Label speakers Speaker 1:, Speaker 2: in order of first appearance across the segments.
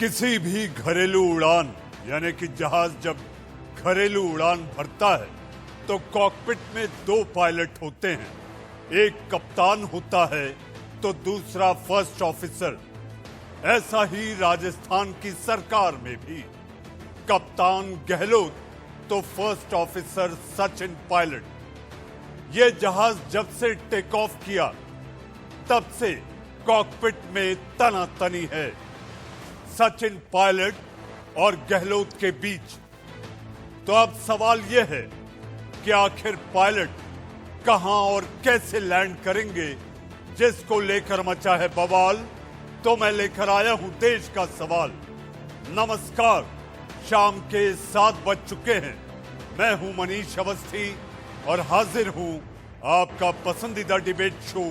Speaker 1: किसी भी घरेलू उड़ान यानी कि जहाज जब घरेलू उड़ान भरता है तो कॉकपिट में दो पायलट होते हैं। एक कप्तान होता है तो दूसरा फर्स्ट ऑफिसर। ऐसा ही राजस्थान की सरकार में भी कप्तान गहलोत तो फर्स्ट ऑफिसर सचिन पायलट। ये जहाज जब से टेक ऑफ किया तब से कॉकपिट में तनातनी है सचिन पायलट और गहलोत के बीच। तो अब सवाल यह है कि आखिर पायलट कहां और कैसे लैंड करेंगे, जिसको लेकर मचा है बवाल। तो मैं लेकर आया हूं देश का सवाल। नमस्कार, शाम के 7 बज चुके हैं। मैं हूं मनीष अवस्थी और हाजिर हूं आपका पसंदीदा डिबेट शो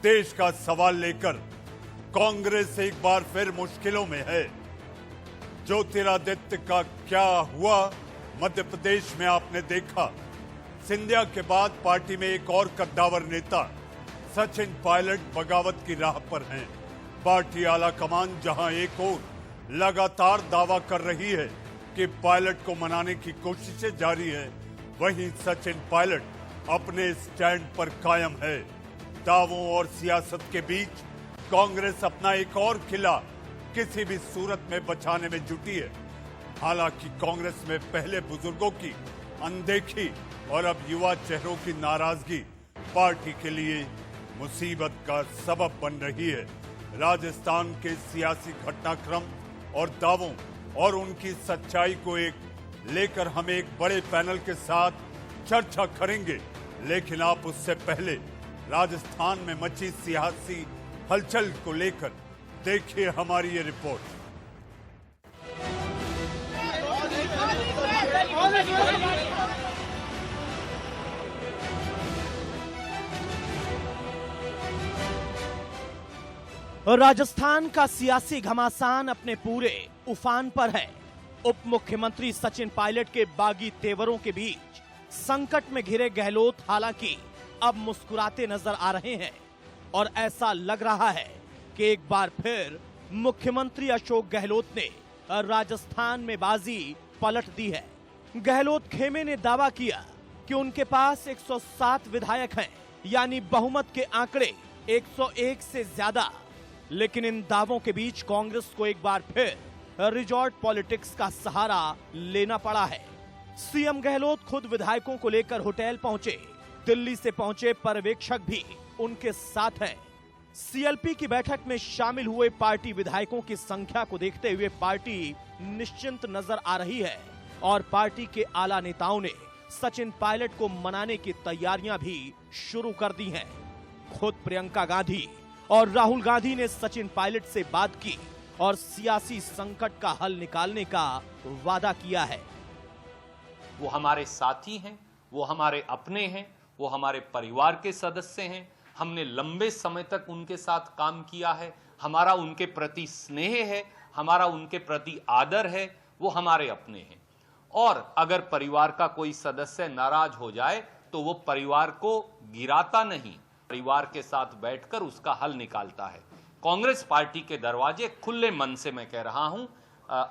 Speaker 1: देश का सवाल लेकर। कांग्रेस एक बार फिर मुश्किलों में है। ज्योतिरादित्य का क्या हुआ मध्य प्रदेश में आपने देखा। सिंधिया के बाद पार्टी में एक और कद्दावर नेता सचिन पायलट बगावत की राह पर हैं। पार्टी आला कमान जहां एक और लगातार दावा कर रही है कि पायलट को मनाने की कोशिशें जारी है, वहीं सचिन पायलट अपने स्टैंड पर कायम है। दावों और सियासत के बीच कांग्रेस अपना एक और किला किसी भी सूरत में बचाने में जुटी है। हालांकि कांग्रेस में पहले बुजुर्गों की अनदेखी और अब युवा चेहरों की नाराजगी पार्टी के लिए मुसीबत का सबब बन रही है। राजस्थान के सियासी घटनाक्रम और दावों और उनकी सच्चाई को लेकर हम एक बड़े पैनल के साथ चर्चा करेंगे। लेकिन आप उससे पहले राजस्थान में मची सियासी हलचल को लेकर देखिए हमारी ये रिपोर्ट।
Speaker 2: राजस्थान का सियासी घमासान अपने पूरे उफान पर है। उप मुख्यमंत्री सचिन पायलट के बागी तेवरों के बीच संकट में घिरे गहलोत हालांकि अब मुस्कुराते नजर आ रहे हैं और ऐसा लग रहा है कि एक बार फिर मुख्यमंत्री अशोक गहलोत ने राजस्थान में बाजी पलट दी है। गहलोत खेमे ने दावा किया कि उनके पास 107 विधायक हैं, यानी बहुमत के आंकड़े 101 से ज्यादा। लेकिन इन दावों के बीच कांग्रेस को एक बार फिर रिजॉर्ट पॉलिटिक्स का सहारा लेना पड़ा है। सीएम गहलोत खुद विधायकों को लेकर होटल पहुंचे। दिल्ली से पहुंचे पर्यवेक्षक भी उनके साथ हैं। सीएलपी की बैठक में शामिल हुए पार्टी विधायकों की संख्या को देखते हुए पार्टी निश्चिंत नजर आ रही है और पार्टी के आला नेताओं ने सचिन पायलट को मनाने की तैयारियां भी शुरू कर दी हैं। खुद प्रियंका गांधी और राहुल गांधी ने सचिन पायलट से बात की और सियासी संकट का हल निकालने का वादा किया है।
Speaker 3: वो हमारे साथी हैं, वो हमारे अपने हैं, वो हमारे परिवार के सदस्य हैं। हमने लंबे समय तक उनके साथ काम किया है। हमारा उनके प्रति स्नेह है, हमारा उनके प्रति आदर है। वो हमारे अपने हैं। और अगर परिवार का कोई सदस्य नाराज हो जाए तो वो परिवार को गिराता नहीं, परिवार के साथ बैठकर उसका हल निकालता है। कांग्रेस पार्टी के दरवाजे खुले मन से मैं कह रहा हूं,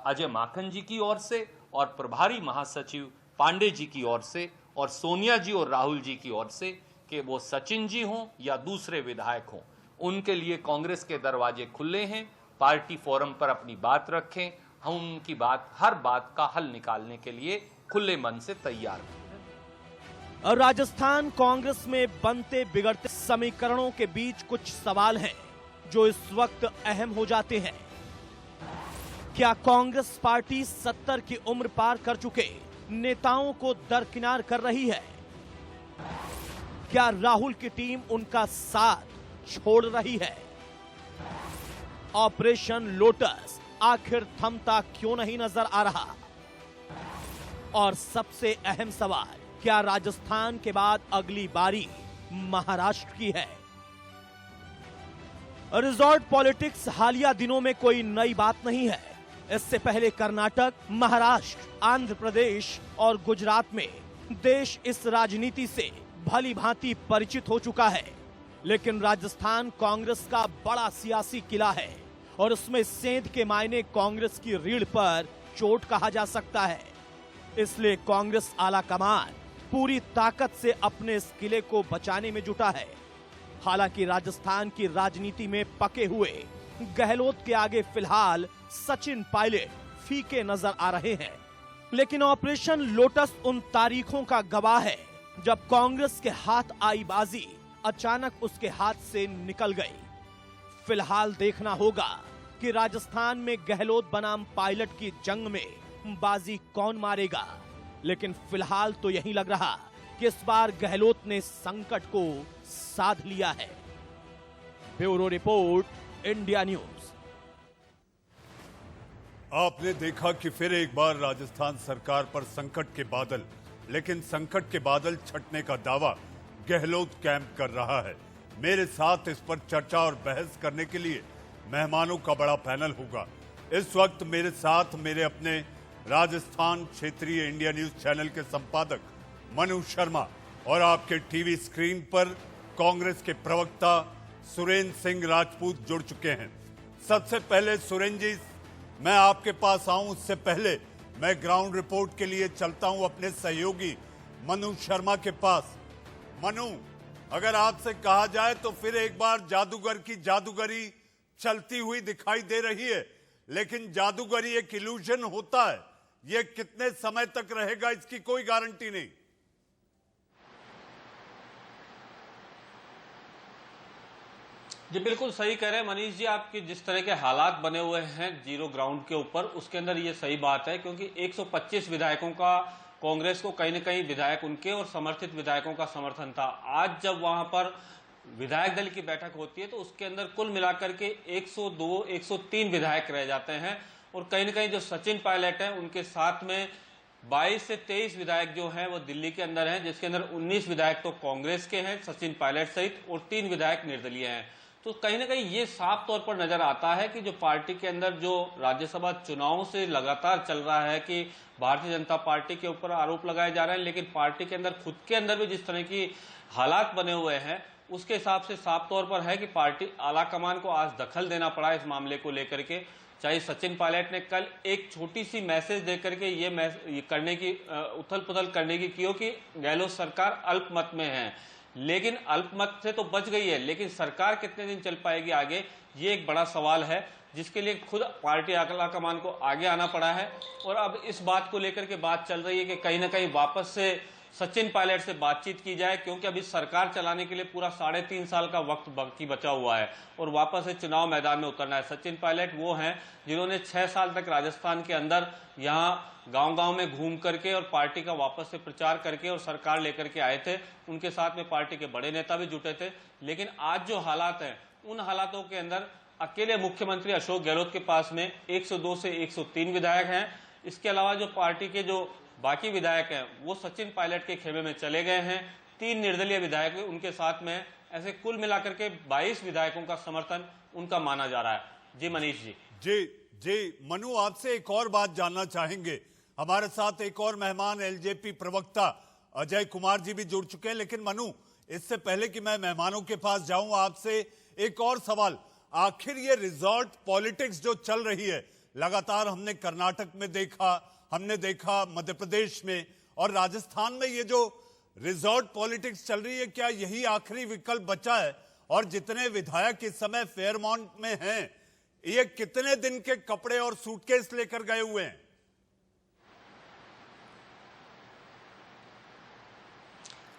Speaker 3: अजय माकन जी की ओर से और प्रभारी महासचिव पांडे जी की ओर से और सोनिया जी और राहुल जी की ओर से, कि वो सचिन जी हों या दूसरे विधायक हों, उनके लिए कांग्रेस के दरवाजे खुले हैं। पार्टी फोरम पर अपनी बात रखें, हम उनकी बात, हर बात का हल निकालने के लिए खुले मन से तैयार हैं।
Speaker 2: राजस्थान कांग्रेस में बनते बिगड़ते समीकरणों के बीच कुछ सवाल हैं जो इस वक्त अहम हो जाते हैं। क्या कांग्रेस पार्टी 70 की उम्र पार कर चुके नेताओं को दरकिनार कर रही है? क्या राहुल की टीम उनका साथ छोड़ रही है? ऑपरेशन लोटस आखिर थमता क्यों नहीं नजर आ रहा? और सबसे अहम सवाल, क्या राजस्थान के बाद अगली बारी महाराष्ट्र की है? रिजॉर्ट पॉलिटिक्स हालिया दिनों में कोई नई बात नहीं है। इससे पहले कर्नाटक, महाराष्ट्र, आंध्र प्रदेश और गुजरात में देश इस राजनीति से भली भांति परिचित हो चुका है। लेकिन राजस्थान कांग्रेस का बड़ा सियासी किला है और उसमें सेंध के मायने कांग्रेस की रीढ़ पर चोट कहा जा सकता है। इसलिए कांग्रेस आला कमान पूरी ताकत से अपने इस किले को बचाने में जुटा है। हालांकि राजस्थान की राजनीति में पके हुए गहलोत के आगे फिलहाल सचिन पायलट फीके नजर आ रहे हैं। लेकिन ऑपरेशन लोटस उन तारीखों का गवाह है जब कांग्रेस के हाथ आई बाजी अचानक उसके हाथ से निकल गई। फिलहाल देखना होगा कि राजस्थान में गहलोत बनाम पायलट की जंग में बाजी कौन मारेगा। लेकिन फिलहाल तो यही लग रहा कि इस बार गहलोत ने संकट को साध लिया है। Bureau report, India news.
Speaker 1: आपने देखा कि फिर एक बार राजस्थान सरकार पर संकट के बादल, लेकिन संकट के बादल छटने का दावा गहलोत कैंप कर रहा है। मेरे साथ इस पर चर्चा और बहस करने के लिए मेहमानों का बड़ा पैनल होगा। इस वक्त मेरे साथ मेरे अपने राजस्थान क्षेत्रीय इंडिया न्यूज चैनल के संपादक मनु शर्मा और आपके टीवी स्क्रीन पर कांग्रेस के प्रवक्ता सुरेंद्र सिंह राजपूत जुड़ चुके हैं। सबसे पहले सुरेंद्र जी, मैं आपके पास आऊं उससे पहले मैं ग्राउंड रिपोर्ट के लिए चलता हूं अपने सहयोगी मनु शर्मा के पास। मनु, अगर आपसे कहा जाए तो फिर एक बार जादूगर की जादूगरी चलती हुई दिखाई दे रही है, लेकिन जादूगरी एक इल्यूजन होता है। ये कितने समय तक रहेगा इसकी कोई गारंटी नहीं।
Speaker 4: जी बिल्कुल सही कह रहे हैं मनीष जी, आपके जिस तरह के हालात बने हुए हैं जीरो ग्राउंड के ऊपर, उसके अंदर ये सही बात है क्योंकि 125 विधायकों का कांग्रेस को कहीं न कहीं विधायक उनके और समर्थित विधायकों का समर्थन था। आज जब वहां पर विधायक दल की बैठक होती है तो उसके अंदर कुल मिलाकर के 102, 103 विधायक रह जाते हैं और कहीं न कहीं जो सचिन पायलट है उनके साथ में 22 से 23 विधायक जो हैं वो दिल्ली के अंदर हैं, जिसके अंदर 19 विधायक तो कांग्रेस के हैं सचिन पायलट सहित और 3 विधायक निर्दलीय हैं। तो कहीं ना कहीं ये साफ तौर पर नजर आता है कि जो पार्टी के अंदर जो राज्यसभा चुनाव से लगातार चल रहा है कि भारतीय जनता पार्टी के ऊपर आरोप लगाए जा रहे हैं, लेकिन पार्टी के अंदर खुद के अंदर भी जिस तरह की हालात बने हुए हैं उसके हिसाब से साफ तौर पर है कि पार्टी आला कमान को आज दखल देना पड़ा इस मामले को लेकर के। चाहे सचिन पायलट ने कल एक छोटी सी मैसेज देकर के ये करने की उथल पुथल करने की हो कि गहलोत सरकार अल्पमत में है, लेकिन अल्पमत से तो बच गई है, लेकिन सरकार कितने दिन चल पाएगी आगे, ये एक बड़ा सवाल है जिसके लिए खुद पार्टी आला कमान को आगे आना पड़ा है। और अब इस बात को लेकर के बात चल रही है कि कहीं ना कहीं वापस से सचिन पायलट से बातचीत की जाए, क्योंकि अभी सरकार चलाने के लिए पूरा 3.5 साल का वक्त बाकी बचा हुआ है और वापस से चुनाव मैदान में उतरना है। सचिन पायलट वो हैं जिन्होंने 6 साल तक राजस्थान के अंदर यहाँ गांव-गांव में घूम करके और पार्टी का वापस से प्रचार करके और सरकार लेकर के आए थे। उनके साथ में पार्टी के बड़े नेता भी जुटे थे, लेकिन आज जो हालात हैं उन हालातों के अंदर अकेले मुख्यमंत्री अशोक गहलोत के पास में 102 से 103 विधायक हैं। इसके अलावा जो पार्टी के जो बाकी विधायक हैं वो सचिन पायलट के खेमे में चले गए हैं। 3 निर्दलीय विधायक उनके साथ में, ऐसे कुल मिलाकर के 22 विधायकों का समर्थन उनका माना जा रहा है। जी मनीष जी।
Speaker 1: जी मनु, आपसे एक और बात जानना चाहेंगे। हमारे साथ एक और मेहमान एलजेपी प्रवक्ता अजय कुमार जी भी जुड़ चुके हैं, लेकिन मनु, इससे पहले कि मैं मेहमानों के पास जाऊं, आपसे एक और सवाल। आखिर ये रिजॉर्ट पॉलिटिक्स जो चल रही है, लगातार हमने कर्नाटक में देखा, हमने देखा मध्य प्रदेश में और राजस्थान में, ये जो रिजॉर्ट पॉलिटिक्स चल रही है, क्या यही आखिरी विकल्प बचा है? और जितने विधायक इस समय फेयरमाउंट में हैं, ये कितने दिन के कपड़े और सूटकेस लेकर गए हुए हैं?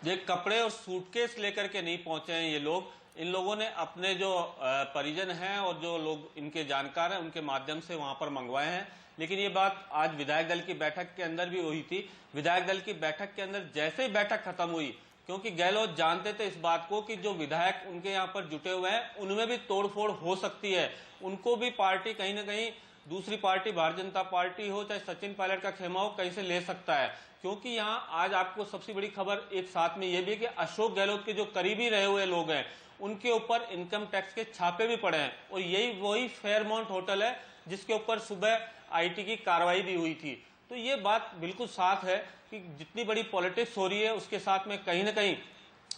Speaker 4: ये कपड़े और सूटकेस लेकर के नहीं पहुंचे हैं ये लोग। इन लोगों ने अपने जो परिजन हैं और जो लोग इनके जानकार हैं उनके माध्यम से वहां पर मंगवाए हैं। लेकिन ये बात आज विधायक दल की बैठक के अंदर भी हुई थी। विधायक दल की बैठक के अंदर जैसे ही बैठक खत्म हुई, क्योंकि गहलोत जानते थे इस बात को कि जो विधायक उनके यहाँ पर जुटे हुए हैं उनमें भी तोड़फोड़ हो सकती है, उनको भी पार्टी कहीं ना कहीं दूसरी पार्टी भारतीय जनता पार्टी हो चाहे सचिन पायलट का खेमा हो कहीं से ले सकता है। क्योंकि यहाँ आज आपको सबसे बड़ी खबर एक साथ में यह भी है कि अशोक गहलोत के जो करीबी रहे हुए लोग हैं उनके ऊपर इनकम टैक्स के छापे भी पड़े हैं और यही वही फेयरमाउंट होटल है जिसके ऊपर सुबह आईटी की कार्रवाई भी हुई थी। तो ये बात बिल्कुल साफ है कि जितनी बड़ी पॉलिटिक्स हो रही है उसके साथ में कहीं ना कहीं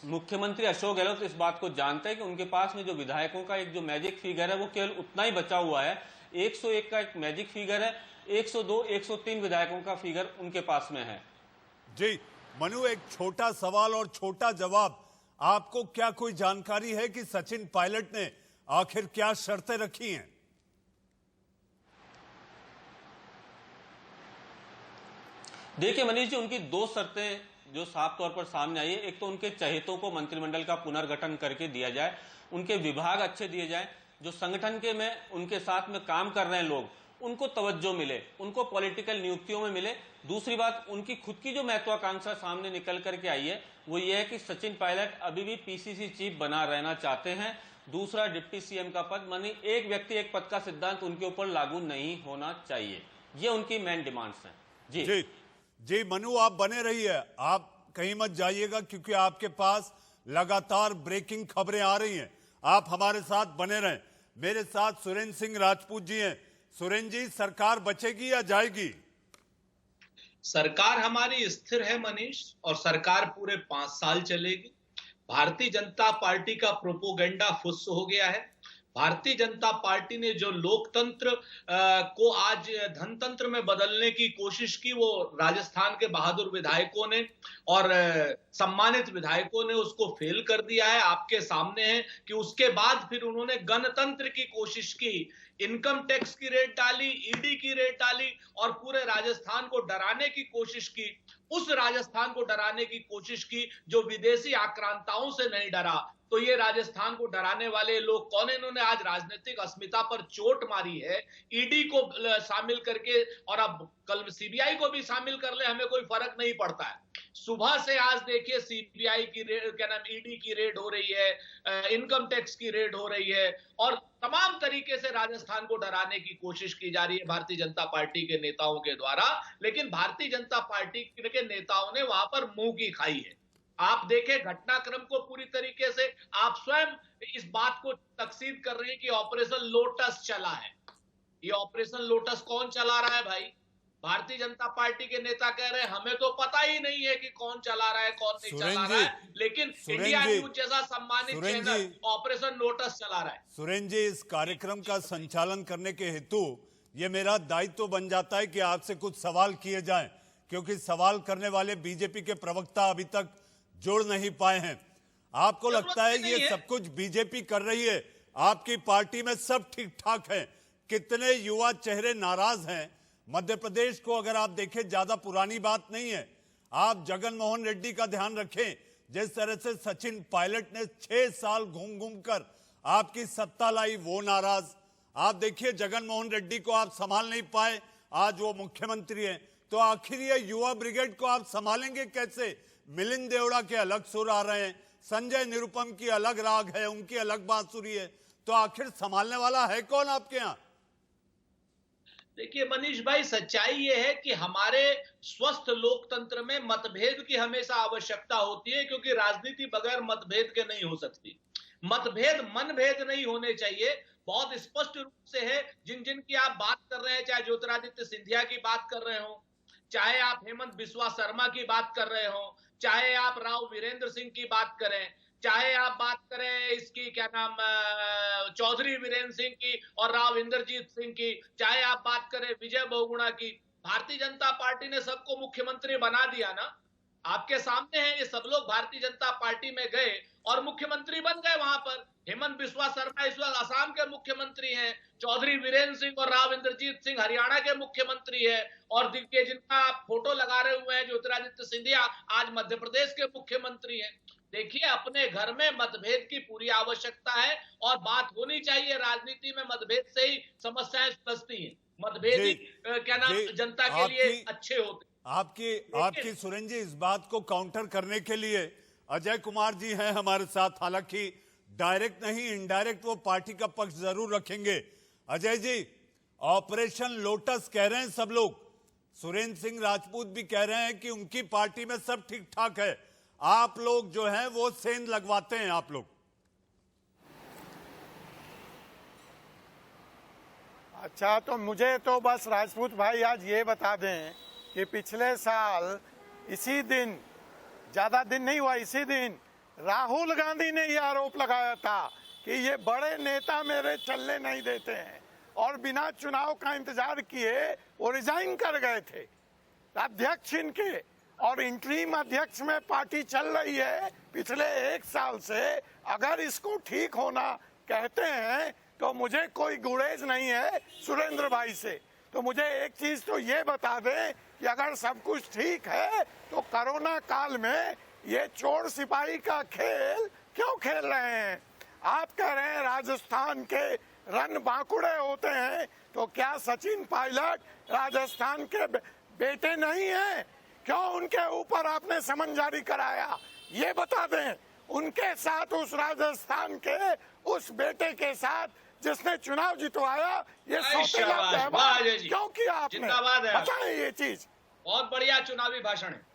Speaker 4: मुख्यमंत्री अशोक गहलोत इस बात को जानते हैं कि उनके पास में जो विधायकों का एक जो मैजिक फिगर है वो केवल उतना ही बचा हुआ है। 101 का एक मैजिक फिगर है, 102, 103 विधायकों का फिगर उनके पास में है।
Speaker 1: जी मनु, एक छोटा सवाल और छोटा जवाब। आपको क्या कोई जानकारी है कि सचिन पायलट ने आखिर क्या शर्तें रखी हैं?
Speaker 4: देखिए मनीष जी, उनकी दो शर्तें जो साफ तौर पर सामने आई है। एक तो उनके चहेतों को मंत्रिमंडल का पुनर्गठन करके दिया जाए, उनके विभाग अच्छे दिए जाए, जो संगठन के में उनके साथ में काम कर रहे हैं लोग उनको तवज्जो मिले, उनको पॉलिटिकल नियुक्तियों में मिले। दूसरी बात, उनकी खुद की जो महत्वाकांक्षा सामने निकल करके आई है वो ये है कि सचिन पायलट अभी भी पीसीसी चीफ बना रहना चाहते हैं। दूसरा, डिप्टी सीएम का पद, मानी एक व्यक्ति एक पद का सिद्धांत उनके ऊपर लागू नहीं होना चाहिए। ये उनकी मेन डिमांड्स हैं। जी
Speaker 1: जी मनु, आप बने रहिए, आप कहीं मत जाइएगा क्योंकि आपके पास लगातार ब्रेकिंग खबरें आ रही हैं। आप हमारे साथ बने रहें। मेरे साथ सुरेंद्र सिंह राजपूत जी हैं। सुरेंद्र जी, सरकार बचेगी या जाएगी?
Speaker 5: सरकार हमारी स्थिर है मनीष, और सरकार पूरे 5 साल चलेगी। भारतीय जनता पार्टी का प्रोपोगेंडा फुस हो गया है। भारतीय जनता पार्टी ने जो लोकतंत्र को आज धनतंत्र में बदलने की कोशिश की, वो राजस्थान के बहादुर विधायकों ने और सम्मानित विधायकों ने उसको फेल कर दिया है। आपके सामने है कि उसके बाद फिर उन्होंने गणतंत्र की कोशिश की, इनकम टैक्स की रेट डाली, ईडी की रेट डाली और पूरे राजस्थान को डराने की कोशिश की। उस राजस्थान को डराने की कोशिश की जो विदेशी आक्रांताओं से नहीं डरा। तो ये राजस्थान को डराने वाले लोग कौन है? इन्होंने आज राजनीतिक अस्मिता पर चोट मारी है। ईडी को शामिल करके, और अब कल सीबीआई को भी शामिल कर ले, हमें कोई फर्क नहीं पड़ता है। सुबह से आज देखिए सीबीआई की क्या नाम, ईडी की रेड हो रही है, इनकम टैक्स की रेड हो रही है, और तमाम तरीके से राजस्थान को डराने की कोशिश की जा रही है भारतीय जनता पार्टी के नेताओं के द्वारा। लेकिन भारतीय जनता पार्टी के नेताओं ने वहां पर मुंह की खाई है। आप देखें घटनाक्रम को पूरी तरीके से, आप स्वयं इस बात को तकसीद कर रहे हैं कि ऑपरेशन लोटस चला है। ये ऑपरेशन लोटस कौन चला रहा है भाई? भारतीय जनता पार्टी के नेता कह रहे हैं हमें तो पता ही नहीं है कि कौन चला रहा है, कौन नहीं चला रहा है, लेकिन इंडिया न्यूज जैसा सम्मानित चैनल ऑपरेशन लोटस चला रहा है।
Speaker 1: सुरेंद्र जी, इस कार्यक्रम का संचालन करने के हेतु ये मेरा दायित्व बन जाता है कि आपसे कुछ सवाल किए जाएं, क्योंकि सवाल करने वाले बीजेपी के प्रवक्ता अभी तक जुड़ नहीं पाए हैं। आपको लगता है ये सब कुछ बीजेपी कर रही है? आपकी पार्टी में सब ठीक ठाक है? कितने युवा चेहरे नाराज हैं? मध्य प्रदेश को अगर आप देखें, ज्यादा पुरानी बात नहीं है। आप जगन मोहन रेड्डी का ध्यान रखें, जिस तरह से सचिन पायलट ने 6 साल घूम घूम कर आपकी सत्ता लाई, वो नाराज। आप देखिए जगन मोहन रेड्डी को आप संभाल नहीं पाए, आज वो मुख्यमंत्री हैं। तो आखिर ये युवा ब्रिगेड को आप संभालेंगे कैसे? मिलिंद देवड़ा के अलग सुर आ रहे हैं, संजय निरुपम की अलग राग है, उनकी अलग बांसुरी है। तो आखिर संभालने वाला है कौन आपके यहाँ?
Speaker 5: देखिए मनीष भाई, सच्चाई ये है कि हमारे स्वस्थ लोकतंत्र में मतभेद की हमेशा आवश्यकता होती है, क्योंकि राजनीति बगैर मतभेद के नहीं हो सकती। मतभेद मनभेद नहीं होने चाहिए। बहुत स्पष्ट रूप से है, जिन जिन की आप बात कर रहे हैं, चाहे ज्योतिरादित्य सिंधिया की बात कर रहे हो, चाहे आप हेमंत बिस्वा शर्मा की बात कर रहे हो, चाहे आप राव वीरेंद्र सिंह की बात करें, चाहे आप बात करें इसकी क्या नाम चौधरी वीरेंद्र सिंह की और राव इंद्रजीत सिंह की, चाहे आप बात करें विजय बहुगुणा की, भारतीय जनता पार्टी ने सबको मुख्यमंत्री बना दिया ना। आपके सामने है, ये सब लोग भारतीय जनता पार्टी में गए और मुख्यमंत्री बन गए। वहां पर हेमंत बिस्वा शर्मा इस वक्त असम के मुख्यमंत्री हैं, चौधरी वीरेंद्र सिंह और राव इंद्रजीत सिंह हरियाणा के मुख्यमंत्री है, और देखिए जिनका आप फोटो लगा रहे हुए हैं ज्योतिरादित्य सिंधिया आज मध्य प्रदेश के मुख्यमंत्री हैं। देखिए, अपने घर में मतभेद की पूरी आवश्यकता है और बात होनी चाहिए। राजनीति में मतभेद से ही समस्याएं सुलझती हैं। मतभेद ही क्या नाम जनता के लिए अच्छे होते।
Speaker 1: आपकी सुरेंद्र जी, इस बात को काउंटर करने के लिए अजय कुमार जी हैं हमारे साथ। हालांकि डायरेक्ट नहीं, इनडायरेक्ट वो पार्टी का पक्ष जरूर रखेंगे। अजय जी, ऑपरेशन लोटस कह रहे हैं सब लोग, सुरेंद्र सिंह राजपूत भी कह रहे हैं कि उनकी पार्टी में सब ठीक ठाक है। आप लोग जो हैं वो सेंध लगवाते हैं। आप लोग
Speaker 6: अच्छा, तो मुझे तो बस राजपूत भाई आज ये बता दें कि पिछले साल इसी दिन, ज़्यादा दिन नहीं हुआ, इसी दिन राहुल गांधी ने यह आरोप लगाया था कि ये बड़े नेता मेरे चलने नहीं देते हैं और बिना चुनाव का इंतजार किए वो रिजाइन कर गए थे अध्यक्ष इनके। और इंटरिम अध्यक्ष में पार्टी चल रही है पिछले 1 साल से। अगर इसको ठीक होना कहते हैं तो मुझे कोई गुरेज नहीं है सुरेंद्र भाई से। तो मुझे एक चीज तो ये बता दें कि अगर सब कुछ ठीक है तो कोरोना काल में ये चोर सिपाही का खेल क्यों खेल रहे हैं? आप कह रहे हैं राजस्थान के रन बांकुड़े होते हैं, तो क्या सचिन पायलट राजस्थान के बेटे नहीं हैं? क्यों उनके ऊपर आपने समन जारी कराया? ये बता दें। उनके साथ, उस राजस्थान के उस बेटे के साथ जिसने चुनाव जितवाया, ये सौतेला व्यवहार क्यों किया आपने? बताएं ये चीज।
Speaker 5: बहुत बढ़िया चुनावी भाषण है।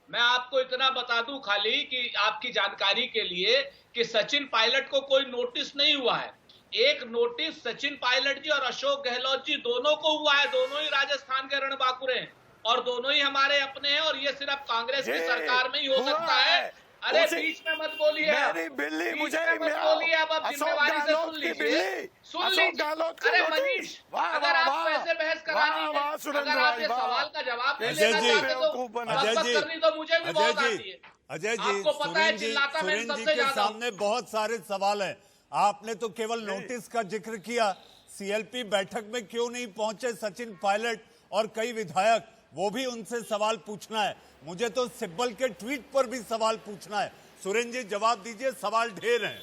Speaker 5: मैं आपको इतना बता दूं खाली कि आपकी जानकारी के लिए कि सचिन पायलट को कोई नोटिस नहीं हुआ है। एक नोटिस सचिन पायलट जी और अशोक गहलोत जी दोनों को हुआ है। दोनों ही राजस्थान के रणबांकुरे हैं और दोनों ही हमारे अपने हैं और ये सिर्फ कांग्रेस की सरकार में ही हो सकता है। अरे बीच में मत बोलिए,
Speaker 6: मेरी बिल्ली मुझे
Speaker 5: मत बोलिए। अब आप जिम्मेवारी से सुन लीजिए, सुन लीजिए। अरे मनीष, अगर आपको ऐसे बहस करानी है, अगर आप ये सवाल का जवाब नहीं लेना चाहते तो बात करनी तो मुझे भी बहुत आती है।
Speaker 1: अजय जी,
Speaker 5: आपको पता है चिल्लाता मैं सबसे
Speaker 1: के सामने बहुत सारे सवाल हैं। आपने तो केवल नोटिस का जिक्र किया। सीएलपी बैठक में क्यों नहीं पहुंचे सचिन पायलट और कई विधायक? वो भी उनसे सवाल पूछना है। मुझे तो सिब्बल के ट्वीट पर भी सवाल पूछना है। सुरेंद्र जी जवाब दीजिए, सवाल ढेर हैं।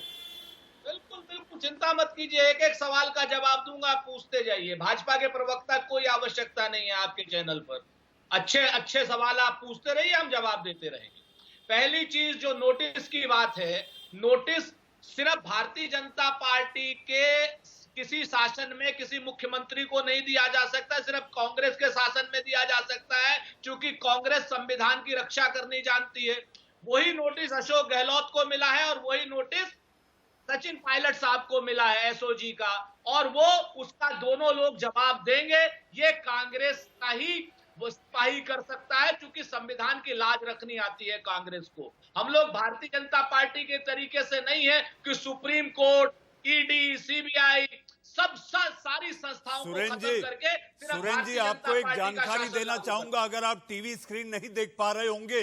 Speaker 5: बिल्कुल बिल्कुल, चिंता मत कीजिए, एक एक सवाल का जवाब दूंगा, आप पूछते जाइए। भाजपा के प्रवक्ता कोई आवश्यकता नहीं है आपके चैनल पर। अच्छे अच्छे सवाल आप पूछते रहिए, हम जवाब देते रहेंगे। पहली चीज जो नोटिस की बात है, नोटिस सिर्फ भारतीय जनता पार्टी के किसी शासन में किसी मुख्यमंत्री को नहीं दिया जा सकता, सिर्फ कांग्रेस के शासन में दिया जा सकता है, क्योंकि कांग्रेस संविधान की रक्षा करनी जानती है। वही नोटिस अशोक गहलोत को मिला है और वही नोटिस सचिन पायलट साहब को मिला है एसओजी का, और वो उसका दोनों लोग जवाब देंगे। ये कांग्रेस का ही वो सिपाही कर सकता है, क्योंकि संविधान की लाज रखनी आती है कांग्रेस को। हम लोग भारतीय जनता पार्टी के तरीके से नहीं है कि सुप्रीम कोर्ट, ईडी, सीबीआई सारी संस्थाओं को खत्म करके
Speaker 1: सुरेंद्र जी, आपको एक जानकारी देना चाहूंगा। अगर आप टीवी स्क्रीन नहीं देख पा रहे होंगे,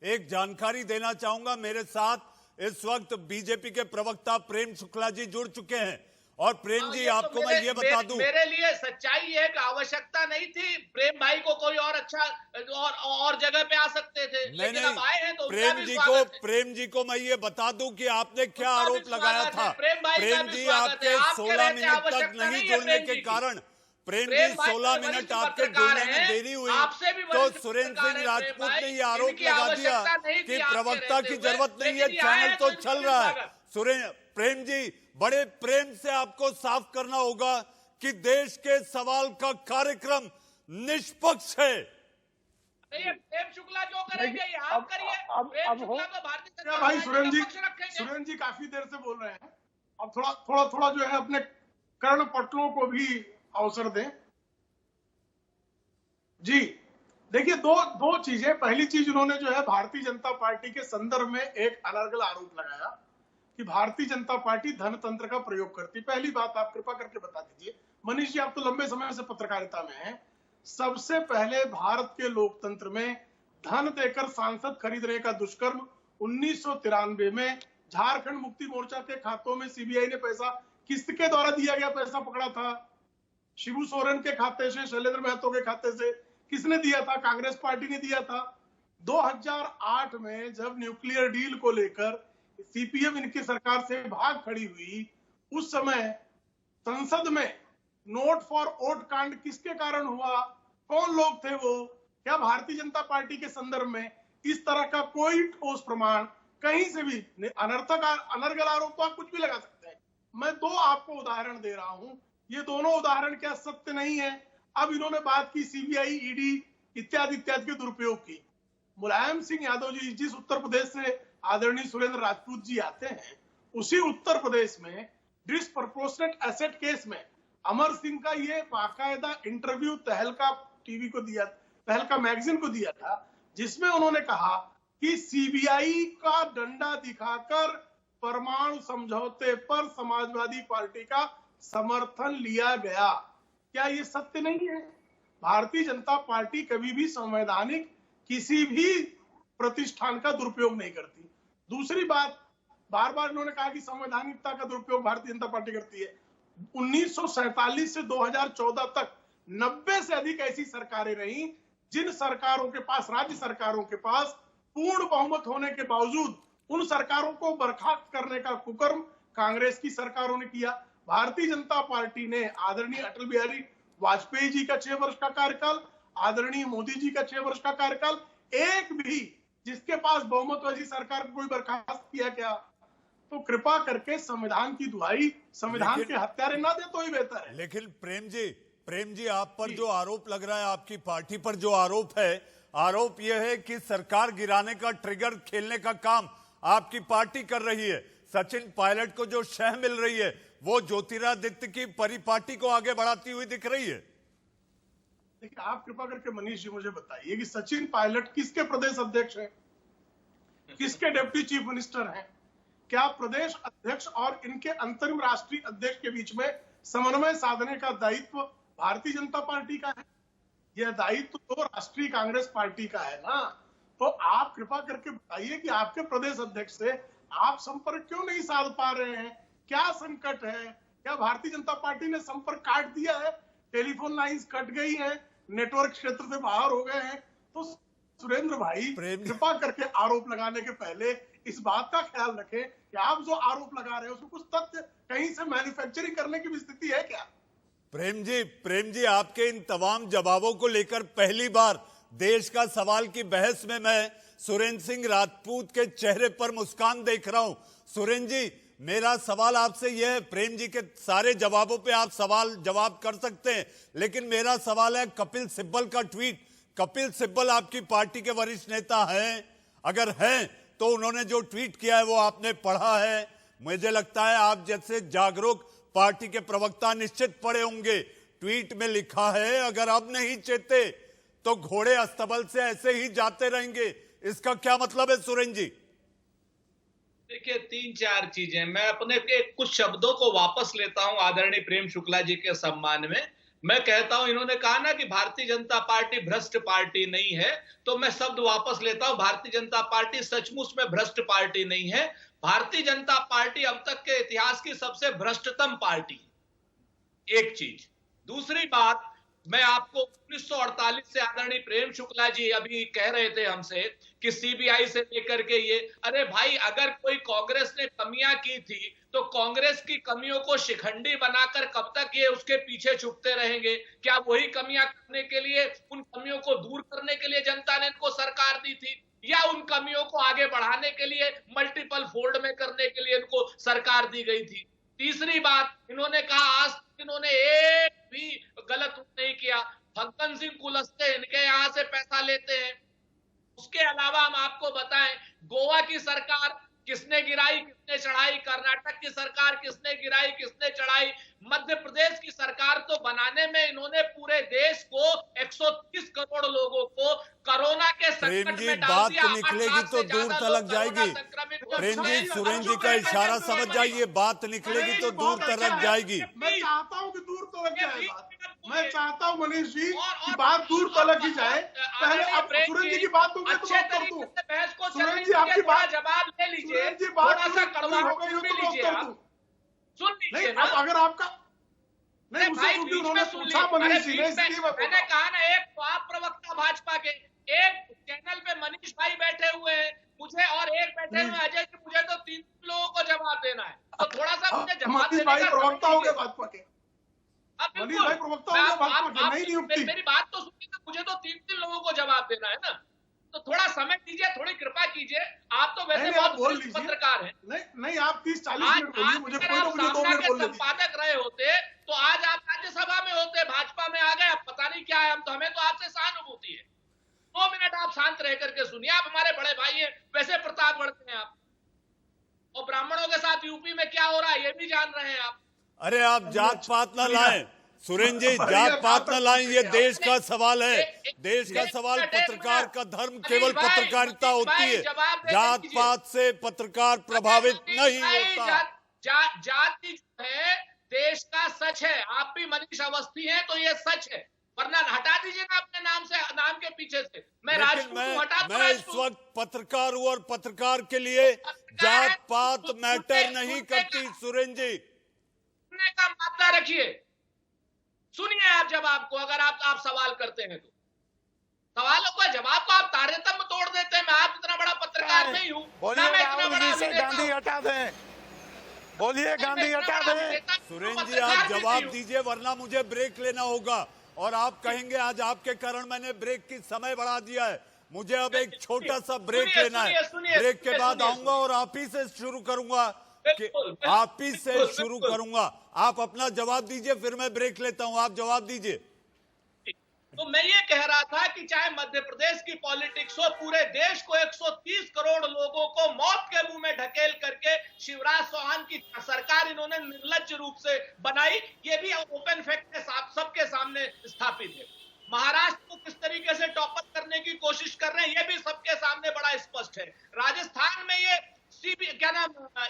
Speaker 1: एक जानकारी देना चाहूंगा। मेरे साथ इस वक्त बीजेपी के प्रवक्ता प्रेम शुक्ला जी जुड़ चुके हैं। और प्रेम जी, आपको मैं ये बता दूं,
Speaker 5: मेरे लिए सच्चाई है कि आवश्यकता नहीं थी। प्रेम भाई को कोई और अच्छा और जगह पे आ सकते थे, लेकिन अब आए हैं तो
Speaker 1: प्रेम जी को मैं ये बता दूं कि आपने क्या आरोप लगाया था। प्रेम जी, आपके 16 मिनट तक नहीं जुड़ने के कारण, प्रेम जी 16 मिनट आपके जुड़ने में देरी हुई, तो सुरेंद्र सिंह राजपूत ने ये आरोप लगा दिया कि प्रवक्ता की जरूरत नहीं है, चैनल तो चल रहा है। प्रेम जी, बड़े प्रेम से आपको साफ करना होगा कि देश के सवाल का कार्यक्रम निष्पक्ष है।
Speaker 5: प्रेम शुक्ला जो करेंगे ये आप करिए। प्रेम शुक्ला तो भारतीय जनता
Speaker 7: भाई सुरेंद्र जी काफी देर से बोल रहे हैं, अब थोड़ा जो है अपने कर्ण पटलों को भी अवसर दें। जी देखिए, दो चीजें। पहली चीज, उन्होंने जो है भारतीय जनता पार्टी के संदर्भ में एक अनर्गल आरोप लगाया कि भारतीय जनता पार्टी धनतंत्र का प्रयोग करती। पहली बात आप कृपा करके बता दीजिए, मनीष जी आप तो लंबे समय से पत्रकारिता में हैं, सबसे पहले भारत के लोकतंत्र में धन देकर सांसद खरीदने का दुष्कर्म 1993 में झारखंड मुक्ति मोर्चा के खातों में सीबीआई ने पैसा, किसके द्वारा दिया गया पैसा पकड़ा था? शिबू सोरेन के खाते से, शैलेंद्र महतो के खाते से। किसने दिया था? कांग्रेस पार्टी ने दिया था। 2008 में जब न्यूक्लियर डील को लेकर सीपीएम इनकी सरकार से भाग खड़ी हुई, उस समय संसद में नोट फॉर वोट कांड किसके कारण हुआ? कौन लोग थे वो? क्या भारतीय जनता पार्टी के संदर्भ में इस तरह का कोई ठोस प्रमाण कहीं से भी? अनर्गल आरोप तो आप कुछ भी लगा सकते हैं। मैं दो आपको उदाहरण दे रहा हूं, ये दोनों उदाहरण क्या सत्य नहीं है? अब इन्होंने बात की सीबीआई, ईडी इत्यादि के दुरुपयोग की। मुलायम सिंह यादव जी जिस उत्तर प्रदेश से आदरणीय सुरेंद्र राजपूत जी आते हैं, उसी उत्तर प्रदेश में डिस्प्रपोर्शनेट एसेट केस में अमर सिंह का ये बाकायदा इंटरव्यू तहलका टीवी को दिया, तहलका मैगजीन को दिया था, जिसमें उन्होंने कहा कि सीबीआई का डंडा दिखाकर परमाणु समझौते पर समाजवादी पार्टी का समर्थन लिया गया। क्या ये सत्य नहीं है? भारतीय जनता पार्टी कभी भी संवैधानिक किसी भी प्रतिष्ठान का दुरुपयोग नहीं करती। दूसरी बात, बार बार इन्होंने कहा कि संवैधानिकता का दुरुपयोग भारतीय जनता पार्टी करती है। 1947 से 2014 तक 90 से अधिक ऐसी सरकारें रही जिन सरकारों के पास, राज्य सरकारों के पास पूर्ण बहुमत होने के बावजूद उन सरकारों को बर्खास्त करने का कुकर्म कांग्रेस की सरकारों ने किया। भारतीय जनता पार्टी ने आदरणीय अटल बिहारी वाजपेयी जी का 6 वर्ष का कार्यकाल, आदरणीय मोदी जी का 6 वर्ष का कार्यकाल, एक भी जिसके पास बहुमत वाली सरकार को कोई बर्खास्त किया क्या? तो कृपा करके संविधान की दुहाई, संविधान के हत्यारे ना दे तो ही बेहतर है।
Speaker 1: लेकिन प्रेम जी आप पर जो आरोप लग रहा है, आपकी पार्टी पर जो आरोप है, आरोप यह है कि सरकार गिराने का ट्रिगर खेलने का काम आपकी पार्टी कर रही है। सचिन पायलट को जो शह मिल रही है वो ज्योतिरादित्य की परिपाटी को आगे बढ़ाती हुई दिख रही है।
Speaker 7: देखिए, आप कृपा करके मनीष जी मुझे बताइए कि सचिन पायलट किसके प्रदेश अध्यक्ष हैं, किसके डिप्टी चीफ मिनिस्टर हैं? क्या प्रदेश अध्यक्ष और इनके अंतरिम राष्ट्रीय अध्यक्ष के बीच में समन्वय साधने का दायित्व भारतीय जनता पार्टी का है? यह दायित्व तो राष्ट्रीय कांग्रेस पार्टी का है ना। तो आप कृपा करके बताइए कि आपके प्रदेश अध्यक्ष से आप संपर्क क्यों नहीं साध पा रहे हैं? क्या संकट है? क्या भारतीय जनता पार्टी ने संपर्क काट दिया है? टेलीफोन लाइंस कट गई है, नेटवर्क क्षेत्र से बाहर हो गए हैं? तो सुरेंद्र भाई, कृपा करके आरोप लगाने के पहले इस बात का ख्याल रखें कि आप जो आरोप लगा रहे हैं उसमें कुछ तथ्य कहीं से मैन्युफैक्चरिंग करने की भी स्थिति है क्या?
Speaker 1: प्रेम जी आपके इन तमाम जवाबों को लेकर पहली बार देश का सवाल की बहस में मैं सुरेंद्र सिंह राजपूत के चेहरे पर मुस्कान देख रहा हूं। सुरेंद्र जी, मेरा सवाल आपसे यह है, प्रेम जी के सारे जवाबों पे आप सवाल जवाब कर सकते हैं, लेकिन मेरा सवाल है कपिल सिब्बल का ट्वीट। कपिल सिब्बल आपकी पार्टी के वरिष्ठ नेता हैं? अगर हैं तो उन्होंने जो ट्वीट किया है वो आपने पढ़ा है? मुझे लगता है आप जैसे जागरूक पार्टी के प्रवक्ता निश्चित पढ़े होंगे। ट्वीट में लिखा है, अगर अब नहीं चेते तो घोड़े अस्तबल से ऐसे ही जाते रहेंगे। इसका क्या मतलब है सुरेंद्र जी?
Speaker 5: देखिए, 3-4 चीजें, मैं अपने के कुछ शब्दों को वापस लेता हूं आदरणीय प्रेम शुक्ला जी के सम्मान में। मैं कहता हूं, इन्होंने कहा ना कि भारतीय जनता पार्टी भ्रष्ट पार्टी नहीं है, तो मैं शब्द वापस लेता हूं, भारतीय जनता पार्टी सचमुच में भ्रष्ट पार्टी नहीं है। भारतीय जनता पार्टी अब तक के इतिहास की सबसे भ्रष्टतम पार्टी, एक चीज। दूसरी बात, मैं आपको 1948 से आदरणीय प्रेम शुक्ला जी अभी कह रहे थे हमसे कि सीबीआई से लेकर के ये, अरे भाई, अगर कोई कांग्रेस ने कमियां की थी तो कांग्रेस की कमियों को शिखंडी बनाकर कब तक ये उसके पीछे छुपते रहेंगे? क्या वही कमियां करने के लिए, उन कमियों को दूर करने के लिए जनता ने इनको सरकार दी थी, या उन कमियों को आगे बढ़ाने के लिए, मल्टीपल फोल्ड में करने के लिए इनको सरकार दी गई थी? तीसरी बात, इन्होंने कहा आज इन्होंने एक भी गलत नहीं किया, फग्गन सिंह कुलस्ते इनके यहां से पैसा लेते हैं। उसके अलावा हम आपको बताएं, गोवा की सरकार किसने गिराई, किसने चढ़ाई? कर्नाटक की सरकार किसने गिराई, किसने चढ़ाई? मध्य प्रदेश की सरकार तो बनाने में इन्होंने पूरे देश को 130 करोड़ लोगों को कोरोना के संकट में डाल दिया।
Speaker 1: बात निकलेगी तो दूर तक जाएगी। प्रेम जी, सुरेंद्र जी का इशारा समझ जाइए, बात निकलेगी तो दूर तक जाएगी।
Speaker 7: मैं चाहता हूं कि दूर तक जाए बात। मैं चाहता हूं मनीष जी कि बात दूर तक ही जाए। पहले अब सुरेंद्र जी की बात तो मैं कर दूं। सुरेंद्र जी आपकी बात
Speaker 3: जवाब ले लीजिए,
Speaker 7: सुरेंद्र जी बात
Speaker 3: थोड़ा सा कड़वा
Speaker 7: हो गई हो तो
Speaker 3: लीजिए,
Speaker 7: कर दूं।
Speaker 3: सुन लीजिए
Speaker 7: नहीं,
Speaker 3: ना।
Speaker 7: अब अगर आपका नहीं,
Speaker 3: भाई,
Speaker 7: मुझे
Speaker 3: बीच
Speaker 7: उन्होंने
Speaker 3: में सुन
Speaker 7: पूछा
Speaker 3: लीजिए।
Speaker 7: मनीष जी ने,
Speaker 3: मैंने
Speaker 7: इसलिए मैं बोल
Speaker 3: मैंने
Speaker 7: रहा हूं।
Speaker 3: कहा ना, एक तो आप प्रवक्ता भाजपा के, एक चैनल पे मनीष भाई बैठे हुए हैं, मुझे और एक बैठे हुए अजय जी, मुझे तो 3 लोगों को जवाब देना है, तो थोड़ा सा मुझे जवाब
Speaker 7: मनीष
Speaker 3: देने
Speaker 7: भाई
Speaker 3: का
Speaker 7: प्रवक्ता हो गए
Speaker 3: समय
Speaker 7: भाजपा के।
Speaker 3: दीजिए।
Speaker 7: मनीष भाई प्रवक्ता हो गए भाजपा के, नहीं नियुक्ति।
Speaker 3: मेरी बात तो सुनिए, तो मुझे तो 3 लोगों को जवाब देना है ना, तो थोड़ा समय दीजिए, थोड़ी कृपा कीजिए। आप तो वैसे बहुत वरिष्ठ पत्रकार हैं।
Speaker 7: नहीं, आप 30-40 मिनट बोलिए, मुझे कोई ना मुझे 2 मिनट बोलने दीजिए।
Speaker 3: संपादक रहे होते तो आज आप राज्यसभा में होते, भाजपा में आ गए, अब पता नहीं क्या है। हम तो, हमें तो आपसे सहानुभूति है। 2 मिनट आप शांत रह करके सुनिए। आप हमारे बड़े भाई हैं, वैसे प्रतापगढ़ के हैं आप, और ब्राह्मणों के साथ यूपी में क्या हो रहा है ये भी जान रहे हैं आप।
Speaker 1: अरे आप जात पात ना लाएं, सुरेंद्र जी, जात पात न लाएं, ये देश का सवाल है। देश का सवाल, पत्रकार का धर्म केवल पत्रकारिता होती है। जात पात से पत्रकार प्रभावित नहीं होता।
Speaker 5: जाति जो है देश का सच है। आप भी मनीष अवस्थी हैं तो ये सच है, वरना हटा दीजिए ना अपने नाम के पीछे से। मैं
Speaker 1: इस वक्त पत्रकार हूं और पत्रकार के लिए जात पात मैटर नहीं करती। सुरेंद्र जी,
Speaker 5: सुनने का मामला रखिए, सुनिए आप जवाब को। अगर आप सवाल करते हैं तो सवालों का जवाब को आप तारतम्य तोड़ देते हैं। मैं आप इतना बड़ा पत्रकार नहीं हूं।
Speaker 6: बोलिए गांधी हटा दें, बोलिए गांधी हटा दें।
Speaker 1: सुरेंद्र जी, आप जवाब दीजिए वरना मुझे ब्रेक लेना होगा और आप कहेंगे आज आपके कारण मैंने ब्रेक की समय बढ़ा दिया है। मुझे अब एक छोटा सा ब्रेक लेना है। ब्रेक के बाद आऊंगा और आप ही से शुरू करूंगा। आप अपना जवाब दीजिए, फिर मैं ब्रेक लेता हूं। आप जवाब दीजिए।
Speaker 5: तो मैं ये कह रहा था कि चाहे मध्य प्रदेश की पॉलिटिक्स हो, पूरे देश को 130 करोड़ लोगों को मौत के मुंह में ढकेल करके शिवराज चौहान की सरकार इन्होंने निर्लज्ज रूप से बनाई। ये भी ओपन फैक्ट के साथ सबके सामने स्थापित है। महाराष्ट्र को किस तरीके से टॉपअप करने की कोशिश कर रहे हैं, ये भी सबके सामने बड़ा स्पष्ट है। राजस्थान में ये